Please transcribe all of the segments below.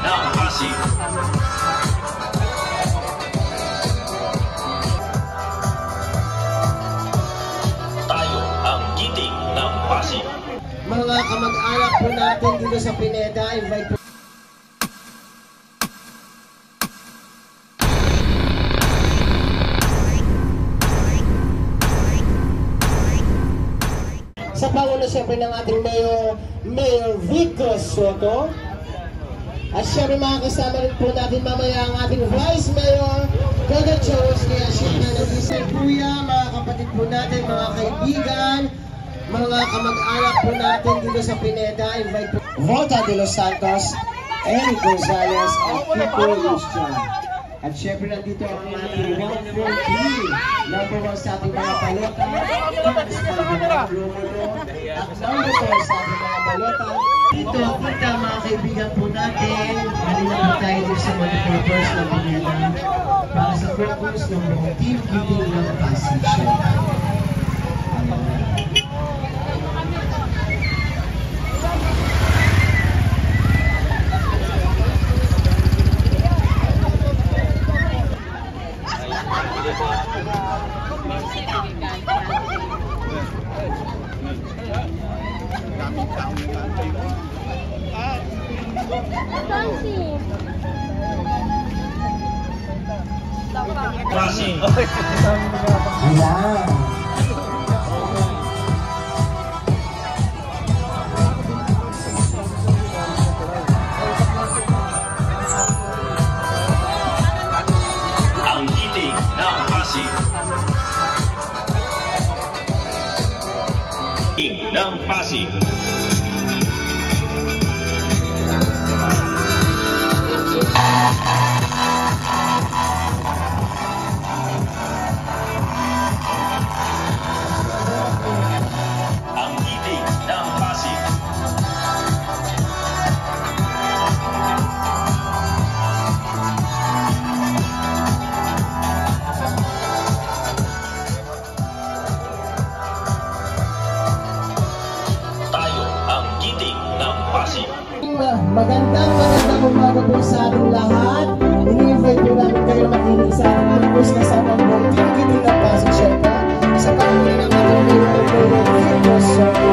ng Pasig. Tayo ang giting ng Pasig. Mga kamag-anak po natin dito sa Pineda, invite po. Sa pangulo siyempre ng ating Mayor Vico Soto. At siyempre mga kasama rin po natin mamaya ang ating Vice Mayor Gaga Jones. Kaya siyempre nag-isip kuya, mga kapatid po natin, mga kaibigan, mga kamag-anak po natin dito sa Pineda, invite po Volta de los Santos, Eric Gonzalez, at Kiko Lucian. At syempre nandito ang ating 140, number 1 sa ating mga balota, at number 4 sa ating mga balota. Dito, kita mga kaibigan po natin, halina po tayo dito sa mga papers na Pineda para sa focus ng mga team giving ng Pasig. Pasig. Ayan. Ang giting ng Pasig. Giting ng Pasig. Ang giting ng Pasig. Tayo ang giting ng Pasig. Magandang umaga po sa ating lahat. Ini-invite po namin kayo makinig sa ating campus kasama po ang giting ng Pasig syempre. Sa pangulo ng ating Mayor Vico Soto.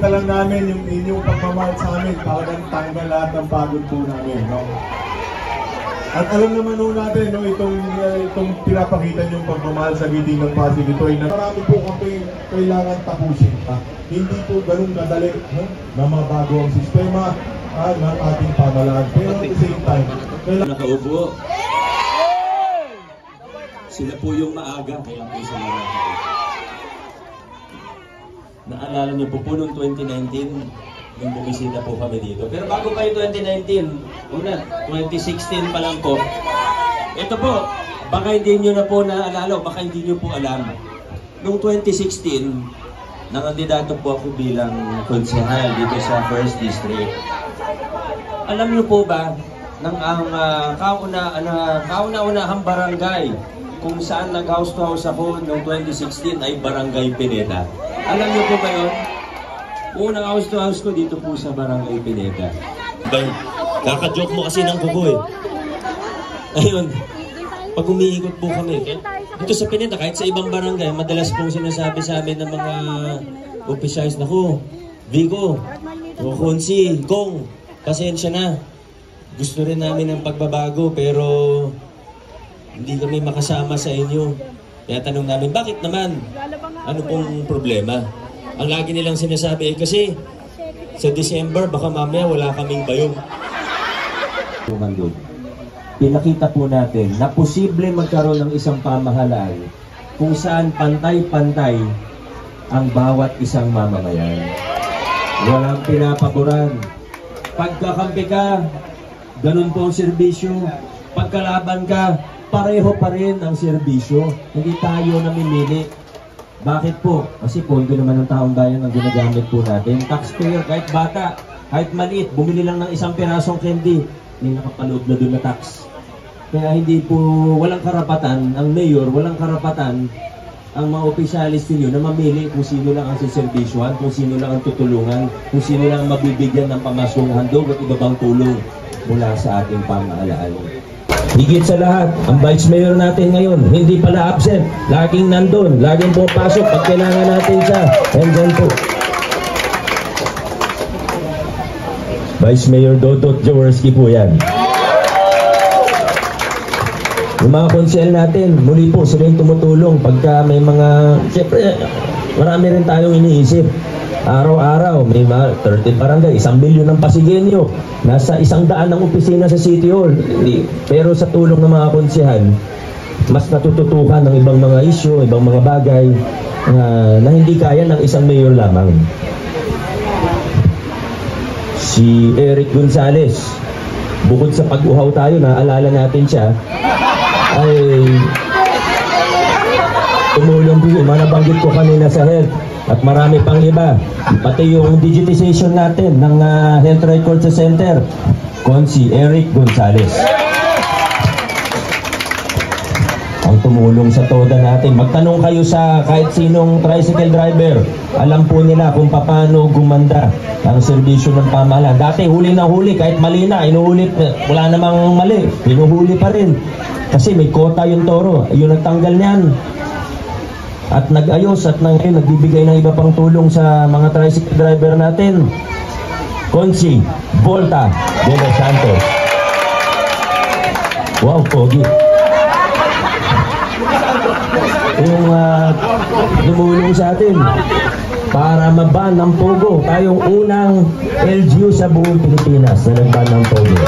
makita lang namin yung inyong pagmamahal sa amin, talagang tanggal lahat ng pagod po namin, no? At alam naman po natin, no, itong pinapakita niyong pagmamahal sa Giting ng Pasig, ito ay marami po kami kailangan tapusin pa. Hindi po ganun kadali, no? Na mabago ang sistema ng ating pamahalaan. Pero at the same time, nakaupo. Sila po yung maaga, kaya po sila nakaupo. Naalala niyo po noong 2019, yung bumisita po kami dito. Pero bago pa yung 2019, una, 2016 pa lang po. Ito po, baka hindi nyo na po naalala, baka hindi nyo po alam. Noong 2016, nangandidato po ako bilang konsehal dito sa 1st District. Alam niyo po ba, ang kauna-unahang barangay kung saan nag-house to house ako noong 2016 ay Barangay Pineda. Alam niyo po ba yun? Unang house to house ko dito po sa Barangay Pineda. Kaka-joke mo kasi ng kuko eh. Ayun, pag umiikot po kami, dito sa Pineda, kahit sa ibang barangay, madalas pong sinasabi sa amin ng mga officials, naku, Vico, Konsi, Kong, pasensya na. Gusto rin namin ng pagbabago pero hindi kami makasama sa inyo. Kaya tanong namin, bakit naman? Ano pong problema? Ang lagi nilang sinasabi kasi sa December baka mamaya wala kaming bayong. Pinakita po natin na posible magkaroon ng isang pamahalaan kung saan pantay-pantay ang bawat isang mamamayan. Walang pinapaboran. Pagkakampi ka, ganun po ang serbisyo. Pagkalaban ka, pareho pa rin ang serbisyo. Hindi tayo namimili. Bakit po? Kasi pondo naman ng taong bayan ang ginagamit po natin. Taxpayer, kahit bata, kahit maliit, bumili lang ng isang pirasong candy, may nakapalood na doon na tax. Kaya hindi po, walang karapatan, ang mayor, walang karapatan, ang mga opisyalis ninyo na mamili kung sino lang ang siservisyohan, kung sino lang ang tutulungan, kung sino lang ang mabibigyan ng pamaskong handog at iba bang tulong mula sa ating pamahalaan. Higit sa lahat, ang Vice Mayor natin ngayon, hindi pala absent. Laging nandun, laging pumapasok pag kailangan natin siya. And then po, Vice Mayor Dodot Jaworski po yan. Yung mga konsel natin, muli po sila yung tumutulong pagka may mga, siyempre, marami rin tayong iniisip. Araw-araw, may mga 30 barangay, 1 milyon ng Pasigueño. Nasa 100 ng opisina sa City Hall. Pero sa tulong ng mga konsehan, mas natututukan ng ibang mga isyu, ibang mga bagay na hindi kaya ng isang mayor lamang. Si Eric Gonzales, bukod sa pag-uhaw tayo, naalala natin siya, ay tumulong din, nabanggit ko kanina sa health. At marami pang iba, pati yung digitization natin ng Health Records Center, si Eric Gonzales. Ang tumulong sa TODA natin. Magtanong kayo sa kahit sinong tricycle driver, alam po nila kung paano gumanda ang serbisyo ng pamahalaan. Dati huli na huli, kahit mali na, inuhuli, wala namang mali, inuhuli pa rin. Kasi may kota yung toro, yung nagtanggal niyan. At nag-ayos at ngayon nagbibigay ng iba pang tulong sa mga tricycle driver natin. Konsi Volta de los Santos. Wow, pogi. Yung tumulong sa atin para maban ng Pogo. Tayong unang LGU sa buong Pilipinas na nagban ng Pogo.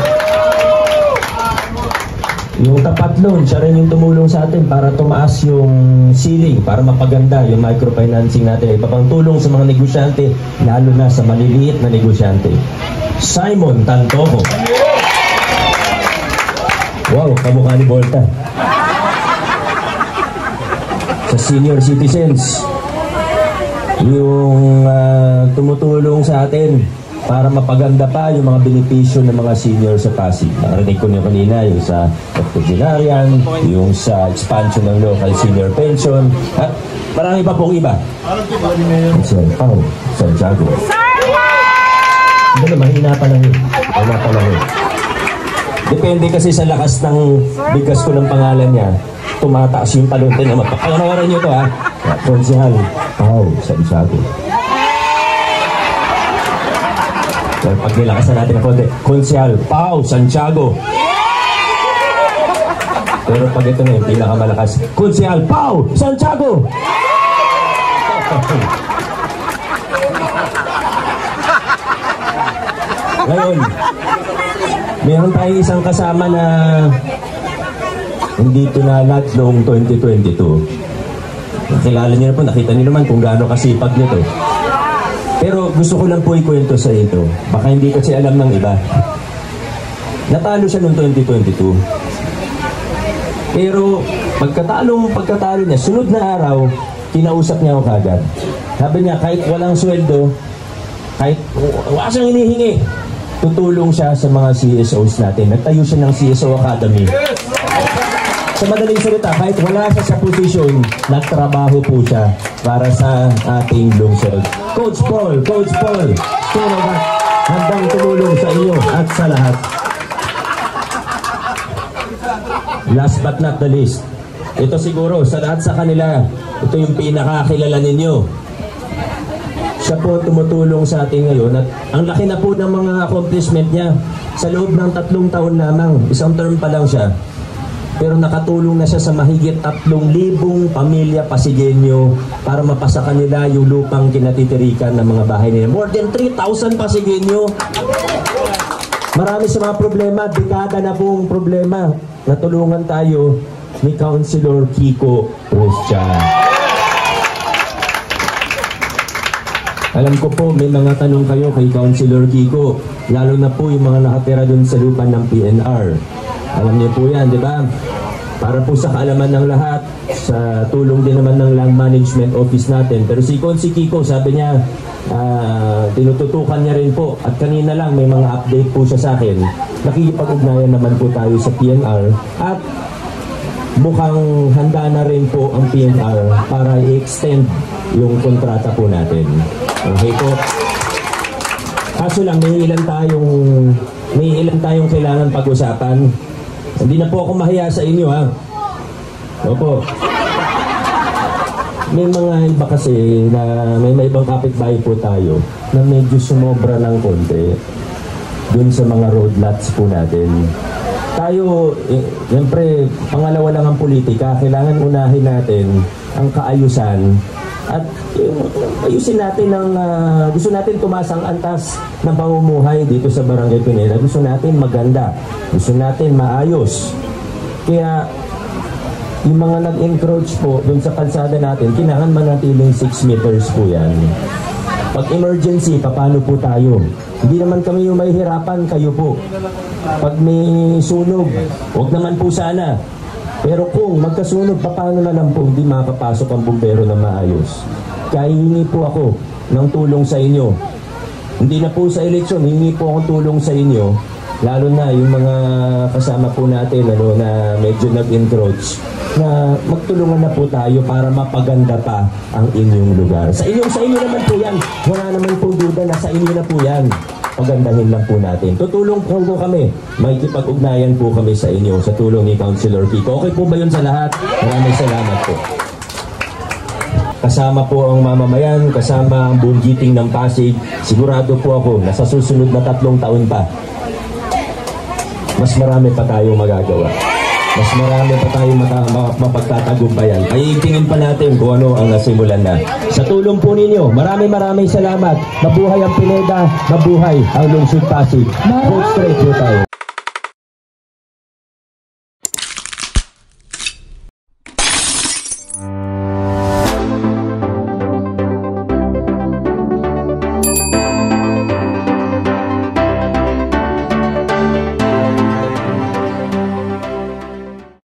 Yung Tapatlon, siya rin yung tumulong sa atin para tumaas yung ceiling, para mapaganda yung microfinancing natin. Iba pang tulong sa mga negosyante, lalo na sa maliliit na negosyante. Simon Tantojo. Wow, kamukha ni Volta. Sa senior citizens, yung tumutulong sa atin para mapaganda pa yung mga benepisyo ng mga senior sa Pasig. Narinig ko niyo kanina yung sa octogenarian, yung sa expansion ng local senior pension, at marami pa pong iba. Sir Pao, Santiago. Hindi, mahina pa lang yun. Mahina pa lang yun. Depende kasi sa lakas ng bigas ko ng pangalan niya, tumataas yung taluntin naman. Pagkakaroon nyo ito ha. Konsehal Pao, Santiago. Pero pag nilakasan natin ang konti, Konsehal Pao Santiago. Pero pag ito na yung pinakamalakas, Konsehal Pao Santiago. Ngayon, meron tayong isang kasama na hindi tinalag noong 2022. Nakilala niyo na po, nakita niyo naman kung gaano kasipag nito. Pero gusto ko lang po ikwento sa ito. Baka hindi kasi alam ng iba. Natalo siya noong 2022. Pero pagkatalo niya, sunod na araw, kinausap niya ako kagad. Sabi niya, kahit walang sweldo, kahit wala siyang hinihingi, tutulong siya sa mga CSOs natin. Nagtayo siya ng CSO Academy. Sa madaling salita, kahit wala siya sa posisyon, nagtrabaho po siya para sa ating lungsod. Coach Paul, sino ba handang tumulong sa inyo at sa lahat? Last but not the least, ito siguro sa lahat sa kanila, ito yung pinakakilala ninyo. Siya po tumutulong sa atin ngayon at ang laki na po ng mga accomplishment niya sa loob ng 3 taon lamang. Isang term pa lang siya. Pero nakatulong na siya sa mahigit 3,000 pamilya Pasigueño para mapasa kanila yung lupang kinatitirikan ng mga bahay nila. More than 3,000 Pasigueño. Marami sa mga problema, dekada na pong problema. Natulungan tayo ni Councilor Kiko Christian. Alam ko po, may mga tanong kayo kay Councilor Kiko, lalo na po yung mga nakatira dun sa lupa ng PNR. Alam niyo po yan, di ba? Para po sa kaalaman ng lahat, sa tulong din naman ng Land Management Office natin. Pero si Kiko, sabi niya, tinututukan niya rin po. At kanina lang may mga update po siya sa akin. Nakikipag-ugnayan naman po tayo sa PNR. At mukhang handa na rin po ang PNR para i-extend yung kontrata po natin. Okay po. Kaso lang, may ilan tayong kailangan pag-usapan. Hindi na po ako mahiya sa inyo, ha? Opo. May mga iba kasi na may ibang kapitbahay po tayo na medyo sumobra ng konti dun sa mga road lots po natin. Tayo, siyempre, pangalawa lang ang politika. Kailangan unahin natin ang kaayusan at ayusin natin ang gusto natin tumaas ang antas ng pamumuhay dito sa Barangay Pineda. Gusto natin maganda. Gusto natin maayos. Kaya yung mga nag-encroach po dun sa kalsada natin, kailangan manatiling 6 meters po yan. Pag emergency, paano po tayo? Hindi naman kami yung mahihirapan, kayo po. Pag may sunog, huwag naman po sana. Pero kung magkasunog, paano na lang po hindi makapasok ang bumbero na maayos? Kaya hihingi po ako ng tulong sa inyo. Hindi na po sa eleksyon, hihingi po akong tulong sa inyo. Lalo na yung mga kasama po natin na medyo nag-encroach, na magtulungan na po tayo para mapaganda pa ang inyong lugar. Sa inyo naman po yan. Wala naman po duda na sa inyo na po yan. Pagandahin lang po natin. Tutulong po kami. Makikipag-ugnayan po kami sa inyo sa tulong ni Councilor Kiko. Okay po ba yun sa lahat? Maraming salamat po. Kasama po ang mamamayan, kasama ang buong giting ng Pasig. Sigurado po ako na sa susunod na 3 taon pa, mas marami pa tayong magagawa. Mas marami pa tayong mapagtatagumpayan. Ay tingin pa natin kung ano ang nasimulan na. Sa tulong po ninyo, maraming salamat. Mabuhay ang Pineda, mabuhay ang Lungsod Pasig. Vote straight po tayo.